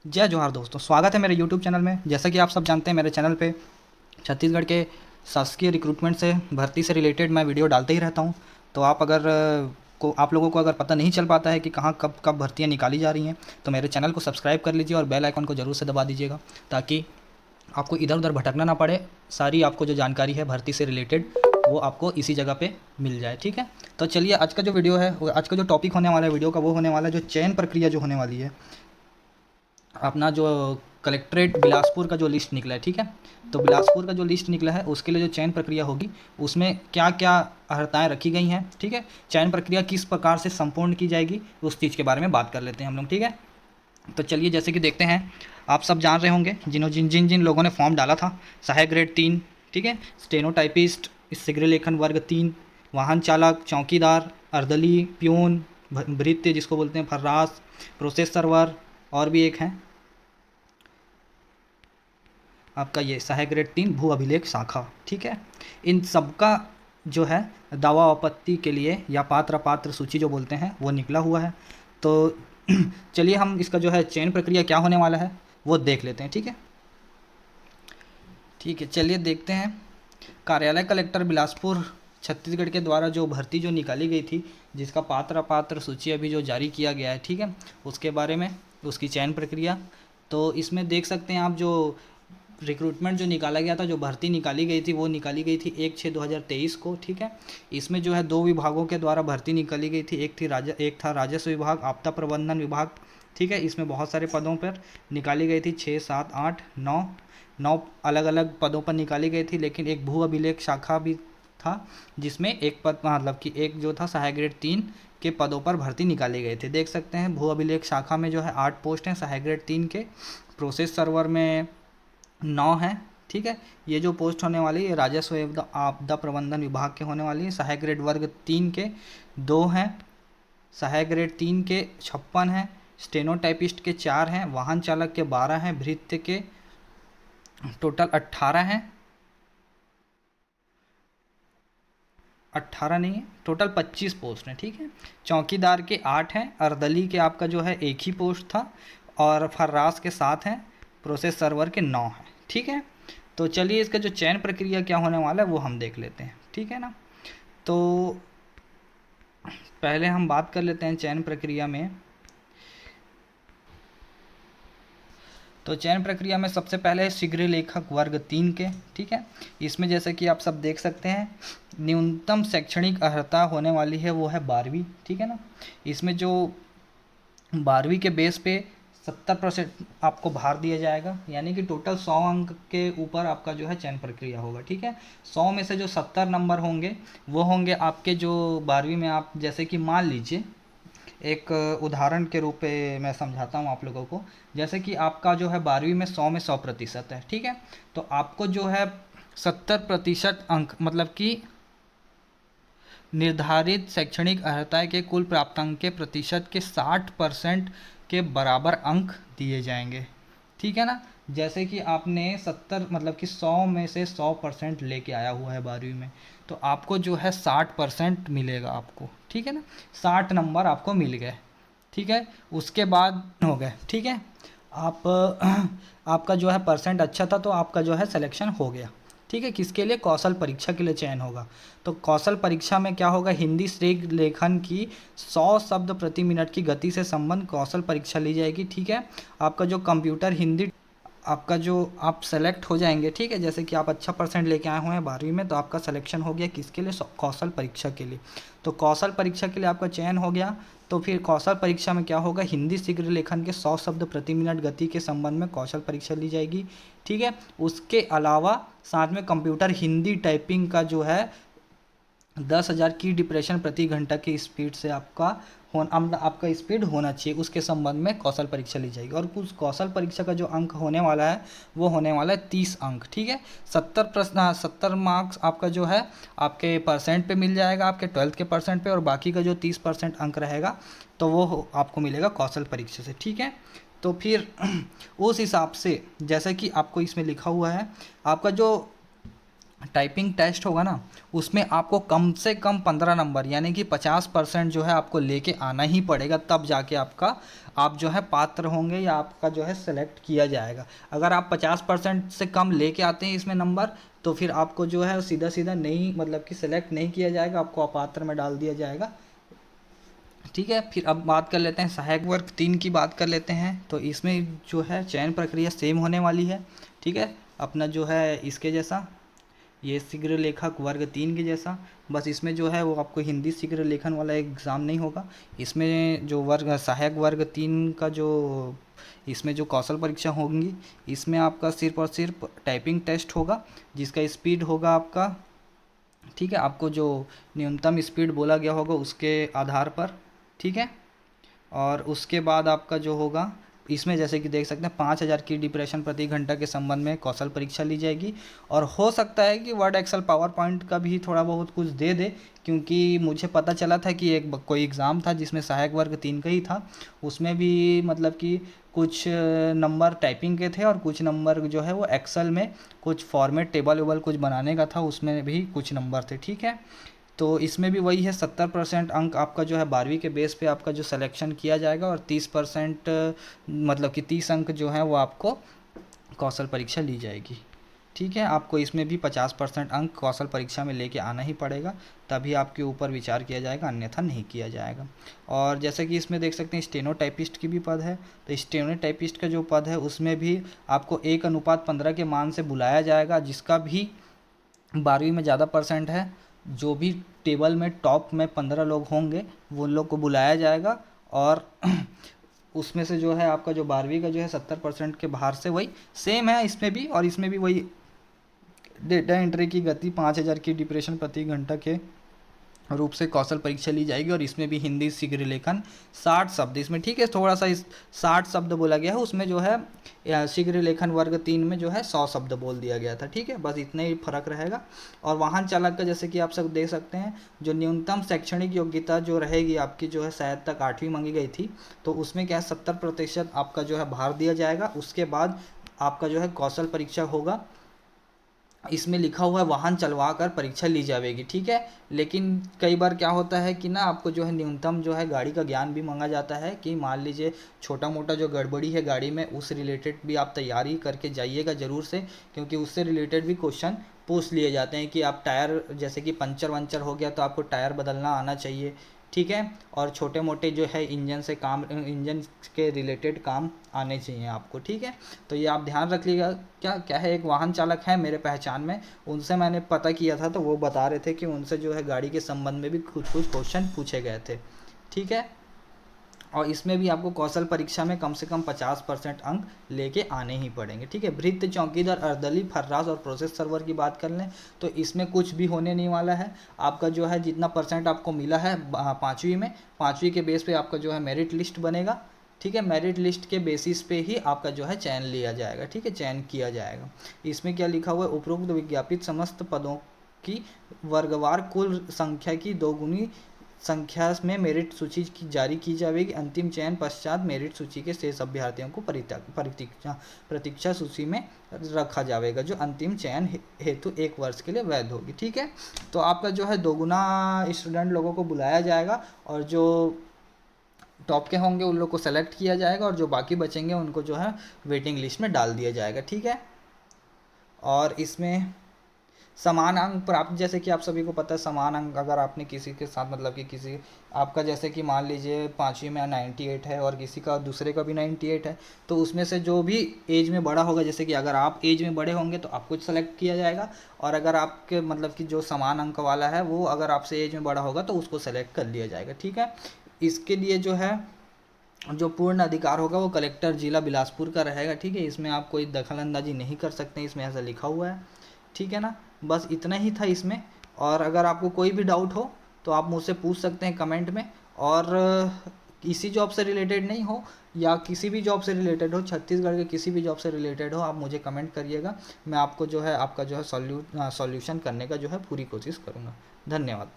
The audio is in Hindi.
जय जोहार दोस्तों, स्वागत है मेरे YouTube चैनल में। जैसा कि आप सब जानते हैं, मेरे चैनल पे छत्तीसगढ़ के शासकीय रिक्रूटमेंट से भर्ती से रिलेटेड मैं वीडियो डालते ही रहता हूं। तो आप लोगों को अगर पता नहीं चल पाता है कि कहाँ कब कब भर्तियां निकाली जा रही हैं, तो मेरे चैनल को सब्सक्राइब कर लीजिए और बेल आइकन को ज़रूर से दबा दीजिएगा, ताकि आपको इधर उधर भटकना ना पड़े। सारी आपको जो जानकारी है भर्ती से रिलेटेड, वो आपको इसी जगह पे मिल जाए। ठीक है, तो चलिए आज का जो वीडियो है, आज का जो टॉपिक होने वाला है वीडियो का, वो होने वाला है जो चयन प्रक्रिया जो होने वाली है। अपना जो कलेक्ट्रेट बिलासपुर का जो लिस्ट निकला है, ठीक है, तो बिलासपुर का जो लिस्ट निकला है उसके लिए जो चयन प्रक्रिया होगी, उसमें क्या क्या अर्हताएँ रखी गई हैं। ठीक है, चयन प्रक्रिया किस प्रकार से संपूर्ण की जाएगी, उस चीज़ के बारे में बात कर लेते हैं हम लोग। ठीक है, तो चलिए जैसे कि देखते हैं, आप सब जान रहे होंगे जिन जिन जिन लोगों ने फॉर्म डाला था। सहायक ग्रेड 3, ठीक है, स्टेनोटाइपिस्ट, शीघ्र लेखन वर्ग 3, वाहन चालक, चौकीदार, अर्दली, प्यून, भृत्य जिसको बोलते हैं, फर्रास, प्रोसेस सर्वर, और भी एक हैं आपका ये सहायक ग्रेड 3 भू अभिलेख शाखा। ठीक है, इन सबका जो है दावा आपत्ति के लिए या पात्र सूची जो बोलते हैं वो निकला हुआ है। तो चलिए हम इसका जो है चयन प्रक्रिया क्या होने वाला है वो देख लेते हैं। ठीक है, ठीक है, चलिए देखते हैं। कार्यालय कलेक्टर बिलासपुर छत्तीसगढ़ के द्वारा जो भर्ती जो निकाली गई थी, जिसका पात्र सूची अभी जो जारी किया गया है, ठीक है, उसके बारे में, उसकी चयन प्रक्रिया। तो इसमें देख सकते हैं आप, जो रिक्रूटमेंट जो निकाला गया था, जो भर्ती निकाली गई थी, वो निकाली गई थी 1/6/2023 को। ठीक है, इसमें जो है 2 विभागों के द्वारा भर्ती निकाली गई थी। एक था राजस्व विभाग, आपदा प्रबंधन विभाग। ठीक है, इसमें बहुत सारे पदों पर निकाली गई थी, 6, 7, 8, 9 अलग अलग पदों पर निकाली गई थी। लेकिन एक भू अभिलेख शाखा भी था, जिसमें एक पद, मतलब कि एक जो था सहायक ग्रेड 3 के पदों पर भर्ती निकाले गए थे। देख सकते हैं, भू अभिलेख शाखा में जो है 8 पोस्ट हैं सहायक ग्रेड 3 के। प्रोसेस सर्वर में 9 हैं। ठीक है, ये जो पोस्ट होने वाली है राजस्व एवं आपदा प्रबंधन विभाग के होने वाली है। सहायक ग्रेड वर्ग 3 के 2 हैं, सहायक ग्रेड 3 के 56 हैं, स्टेनोटाइपिस्ट के 4 हैं, वाहन चालक के 12 हैं, भृत्य के टोटल 18 हैं, 18 नहीं है, टोटल 25 पोस्ट हैं। ठीक है, चौकीदार के 8 हैं, अर्दली के आपका जो है एक ही पोस्ट था, और फर्रास के 7 हैं, प्रोसेस सर्वर के 9 हैं। ठीक है, तो चलिए इसका जो चयन प्रक्रिया क्या होने वाला है वो हम देख लेते हैं। ठीक है ना, तो पहले हम बात कर लेते हैं चयन प्रक्रिया में। तो चयन प्रक्रिया में सबसे पहले शीघ्र लेखक वर्ग 3 के। ठीक है, इसमें जैसे कि आप सब देख सकते हैं, न्यूनतम शैक्षणिक अर्हता होने वाली है वो है 12वीं। ठीक है ना, इसमें जो 12वीं के बेस पे 70% आपको भार दिया जाएगा, यानी कि टोटल 100 अंक के ऊपर आपका जो है चयन प्रक्रिया होगा। ठीक है, 100 में से जो 70 नंबर होंगे वो होंगे आपके, जो 12वीं में आप, जैसे कि मान लीजिए एक उदाहरण के रूप में मैं समझाता हूँ आप लोगों को। जैसे कि आपका जो है 12वीं में 100 में 100% है। ठीक है, तो आपको जो है 70% अंक, मतलब कि निर्धारित शैक्षणिक अर्हता के कुल प्राप्तांक के प्रतिशत के 60% के बराबर अंक दिए जाएंगे। ठीक है ना, जैसे कि आपने 70, मतलब कि 100 में से 100% लेके आया हुआ है 12वीं में, तो आपको जो है 60% मिलेगा आपको। ठीक है ना, 60 नंबर आपको मिल गए। ठीक है, उसके बाद हो गए। ठीक है, आप आपका जो है परसेंट अच्छा था, तो आपका जो है सिलेक्शन हो गया। ठीक है, किसके लिए? कौशल परीक्षा के लिए चयन होगा। तो कौशल परीक्षा में क्या होगा? हिंदी शीघ्र लेखन की 100 शब्द प्रति मिनट की गति से संबंध कौशल परीक्षा ली जाएगी। ठीक है, आपका जो कंप्यूटर हिंदी, आपका जो आप सेलेक्ट हो जाएंगे। ठीक है, जैसे कि आप अच्छा परसेंट लेके आए हुए हैं 12वीं में, तो आपका सिलेक्शन हो गया किसके लिए? कौशल परीक्षा के लिए। तो कौशल परीक्षा के लिए आपका चयन हो गया। तो फिर कौशल परीक्षा में क्या होगा? हिंदी शीघ्र लेखन के 100 शब्द प्रति मिनट गति के संबंध में कौशल परीक्षा ली जाएगी। ठीक है, उसके अलावा साथ में कंप्यूटर हिंदी टाइपिंग का जो है 10,000 की डिप्रेशन प्रति घंटा की स्पीड से आपका स्पीड होना चाहिए, उसके संबंध में कौशल परीक्षा ली जाएगी। और कुछ कौशल परीक्षा का जो अंक होने वाला है वो होने वाला है 30 अंक। ठीक है, 70 मार्क्स आपका जो है आपके परसेंट पे मिल जाएगा, आपके 12th के परसेंट पे, और बाकी का जो 30% अंक रहेगा तो वो आपको मिलेगा कौशल परीक्षा से। ठीक है, तो फिर उस हिसाब से, जैसा कि आपको इसमें लिखा हुआ है, आपका जो टाइपिंग टेस्ट होगा ना, उसमें आपको कम से कम 15 नंबर यानी कि 50% जो है आपको लेके आना ही पड़ेगा, तब जाके आप जो है पात्र होंगे या आपका जो है सेलेक्ट किया जाएगा। अगर आप 50% से कम लेके आते हैं इसमें नंबर, तो फिर आपको जो है सीधा सीधा नहीं, मतलब कि सेलेक्ट नहीं किया जाएगा, आपको अपात्र में डाल दिया जाएगा। ठीक है, फिर अब बात कर लेते हैं सहायक वर्ग 3 की बात कर लेते हैं। तो इसमें जो है चयन प्रक्रिया सेम होने वाली है। ठीक है, अपना जो है इसके जैसा, ये शीघ्र लेखक वर्ग 3 के जैसा, बस इसमें जो है वो आपको हिंदी शीघ्र लेखन वाला एग्ज़ाम नहीं होगा। इसमें जो वर्ग सहायक वर्ग 3 का जो इसमें जो कौशल परीक्षा होंगी, इसमें आपका सिर्फ और सिर्फ टाइपिंग टेस्ट होगा, जिसका स्पीड होगा आपका, ठीक है, आपको जो न्यूनतम स्पीड बोला गया होगा उसके आधार पर। ठीक है, और उसके बाद आपका जो होगा, इसमें जैसे कि देख सकते हैं 5000 की डिप्रेशन प्रति घंटा के संबंध में कौशल परीक्षा ली जाएगी। और हो सकता है कि वर्ड एक्सेल पावर पॉइंट का भी थोड़ा बहुत कुछ दे दे, क्योंकि मुझे पता चला था कि एक कोई एग्ज़ाम था जिसमें सहायक वर्ग 3 का ही था, उसमें भी मतलब कि कुछ नंबर टाइपिंग के थे और कुछ नंबर जो है वो एक्सेल में कुछ फॉर्मेट टेबल वेबल कुछ बनाने का था, उसमें भी कुछ नंबर थे। ठीक है, तो इसमें भी वही है, 70% अंक आपका जो है 12वीं के बेस पे आपका जो सिलेक्शन किया जाएगा, और 30% मतलब कि 30 अंक जो है वो आपको कौशल परीक्षा ली जाएगी। ठीक है, आपको इसमें भी 50% अंक कौशल परीक्षा में लेके आना ही पड़ेगा, तभी आपके ऊपर विचार किया जाएगा, अन्यथा नहीं किया जाएगा। और जैसे कि इसमें देख सकते हैं स्टेनोटाइपिस्ट की भी पद है, तो स्टेनोटाइपिस्ट का जो पद है उसमें भी आपको 1:15 के मान से बुलाया जाएगा, जिसका भी 12वीं में ज़्यादा परसेंट है, जो भी टेबल में टॉप में 15 लोग होंगे वो लोग को बुलाया जाएगा। और उसमें से जो है आपका जो 12वीं का जो है 70% के बाहर से, वही सेम है इसमें भी, और इसमें भी वही डेटा एंट्री की गति 5000 की डिप्रेशन प्रति घंटा के रूप से कौशल परीक्षा ली जाएगी। और इसमें भी हिंदी शीघ्र लेखन 60 शब्द इसमें, ठीक है, थोड़ा सा इस 60 शब्द बोला गया है, उसमें जो है शीघ्र लेखन वर्ग 3 में जो है 100 शब्द बोल दिया गया था। ठीक है, बस इतना ही फर्क रहेगा। और वाहन चालक का जैसे कि आप सब देख सकते हैं, जो न्यूनतम शैक्षणिक योग्यता जो रहेगी आपकी जो है शायद तक 8वीं मांगी गई थी, तो उसमें क्या है 70% आपका जो है भार दिया जाएगा। उसके बाद आपका जो है कौशल परीक्षा होगा, इसमें लिखा हुआ है वाहन चलवा कर परीक्षा ली जाएगी। ठीक है, लेकिन कई बार क्या होता है कि ना आपको जो है न्यूनतम जो है गाड़ी का ज्ञान भी मांगा जाता है, कि मान लीजिए छोटा मोटा जो गड़बड़ी है गाड़ी में, उस रिलेटेड भी आप तैयारी करके जाइएगा ज़रूर से, क्योंकि उससे रिलेटेड भी क्वेश्चन पूछ लिए जाते हैं कि आप टायर, जैसे कि पंचर वंचर हो गया तो आपको टायर बदलना आना चाहिए। ठीक है, और छोटे मोटे जो है इंजन से काम, इंजन के रिलेटेड काम आने चाहिए आपको। ठीक है, तो ये आप ध्यान रख लीजिएगा। क्या क्या है, एक वाहन चालक है मेरे पहचान में, उनसे मैंने पता किया था, तो वो बता रहे थे कि उनसे जो है गाड़ी के संबंध में भी कुछ कुछ क्वेश्चन पूछे गए थे। ठीक है, और इसमें भी आपको कौशल परीक्षा में कम से कम 50% अंक लेके आने ही पड़ेंगे। ठीक है, भृत्य, चौकीदार, अर्दली, फर्रास और प्रोसेस सर्वर की बात कर लें तो इसमें कुछ भी होने नहीं वाला है। आपका जो है जितना परसेंट आपको मिला है 5वीं में, 5वीं के बेस पे आपका जो है मेरिट लिस्ट बनेगा। ठीक है, मेरिट लिस्ट के बेसिस पे ही आपका जो है चयन लिया जाएगा। ठीक है, चयन किया जाएगा। इसमें क्या लिखा हुआ है, उपरोक्त विज्ञापित समस्त पदों की वर्गवार कुल संख्या की दोगुनी संख्या में मेरिट सूची की जारी की जाएगी। अंतिम चयन पश्चात मेरिट सूची के शेष अभ्यर्थियों को प्रतीक्षा सूची में रखा जाएगा, जो अंतिम चयन हेतु 1 वर्ष के लिए वैध होगी। ठीक है, तो आपका जो है दोगुना स्टूडेंट लोगों को बुलाया जाएगा, और जो टॉप के होंगे उन लोग को सेलेक्ट किया जाएगा, और जो बाकी बचेंगे उनको जो है वेटिंग लिस्ट में डाल दिया जाएगा। ठीक है, और इसमें समान अंक प्राप्त, जैसे कि आप सभी को पता है समान अंक अगर आपने किसी के साथ, मतलब कि किसी आपका जैसे कि मान लीजिए 5वीं में 98 है और किसी का दूसरे का भी 98 है, तो उसमें से जो भी एज में बड़ा होगा, जैसे कि अगर आप एज में बड़े होंगे तो आपको सेलेक्ट किया जाएगा, और अगर आपके मतलब कि जो समान अंक वाला है वो अगर आपसे एज में बड़ा होगा तो उसको सेलेक्ट कर लिया जाएगा। ठीक है, इसके लिए जो है जो पूर्ण अधिकार होगा वो कलेक्टर जिला बिलासपुर का रहेगा। ठीक है, इसमें आप कोई दखलंदाजी नहीं कर सकते, इसमें ऐसा लिखा हुआ है। ठीक है ना, बस इतना ही था इसमें। और अगर आपको कोई भी डाउट हो तो आप मुझसे पूछ सकते हैं कमेंट में, और किसी जॉब से रिलेटेड नहीं हो या किसी भी जॉब से रिलेटेड हो, छत्तीसगढ़ के किसी भी जॉब से रिलेटेड हो, आप मुझे कमेंट करिएगा, मैं आपको जो है आपका जो है सॉल्यूशन करने का जो है पूरी कोशिश करूँगा। धन्यवाद।